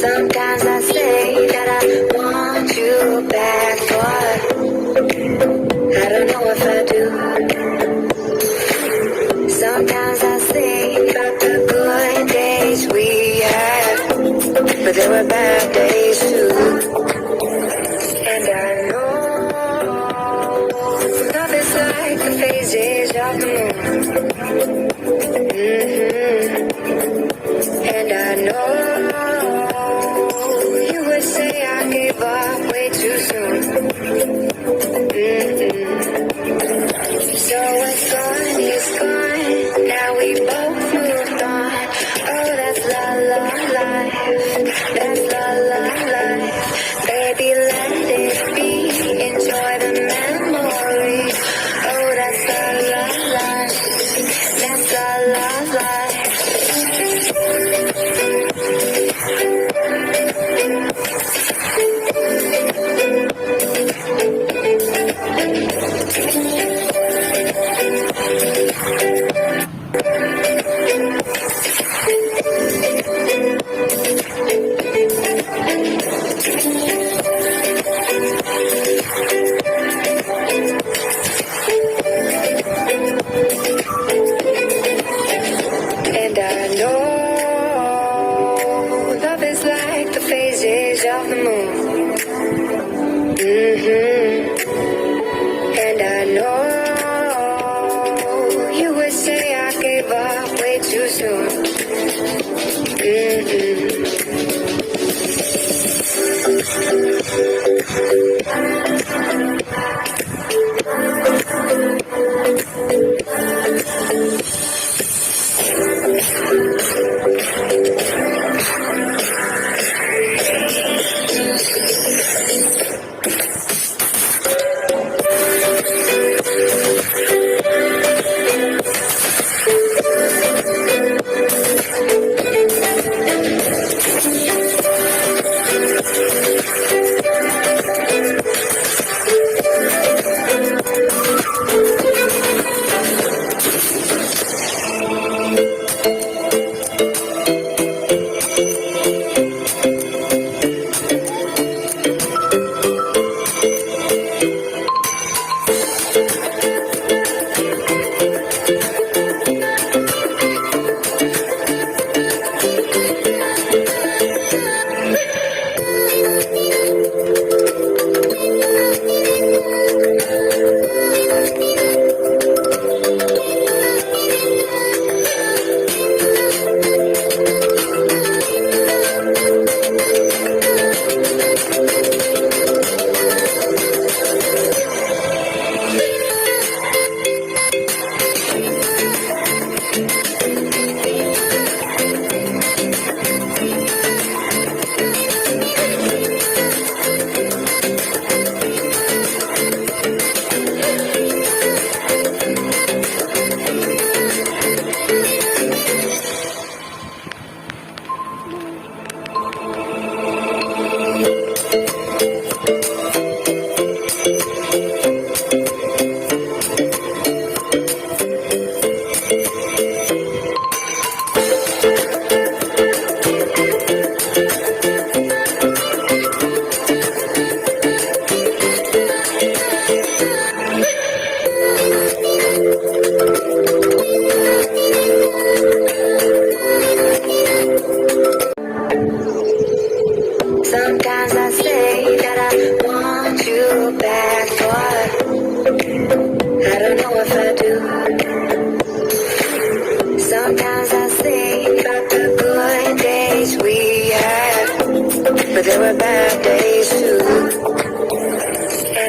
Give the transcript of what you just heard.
Sometimes I say that I want you back, but I don't know if I do. Sometimes I think about the good days we had, but there were bad days too. And I know love is like the phases of the moon. And I know you would say I gave up way too soon. So what's gone is gone. Now we both moved on. Oh, that's la la life. That's la la life. Baby, let it be. Enjoy the memories. Oh, that's la la life. That's la la life. And I know love is like the phases of the moon. And I know you would say I gave up way too soon. Sometimes I say that I want you back, but I don't know if I do. Sometimes I think about the good days we had, but there were bad days.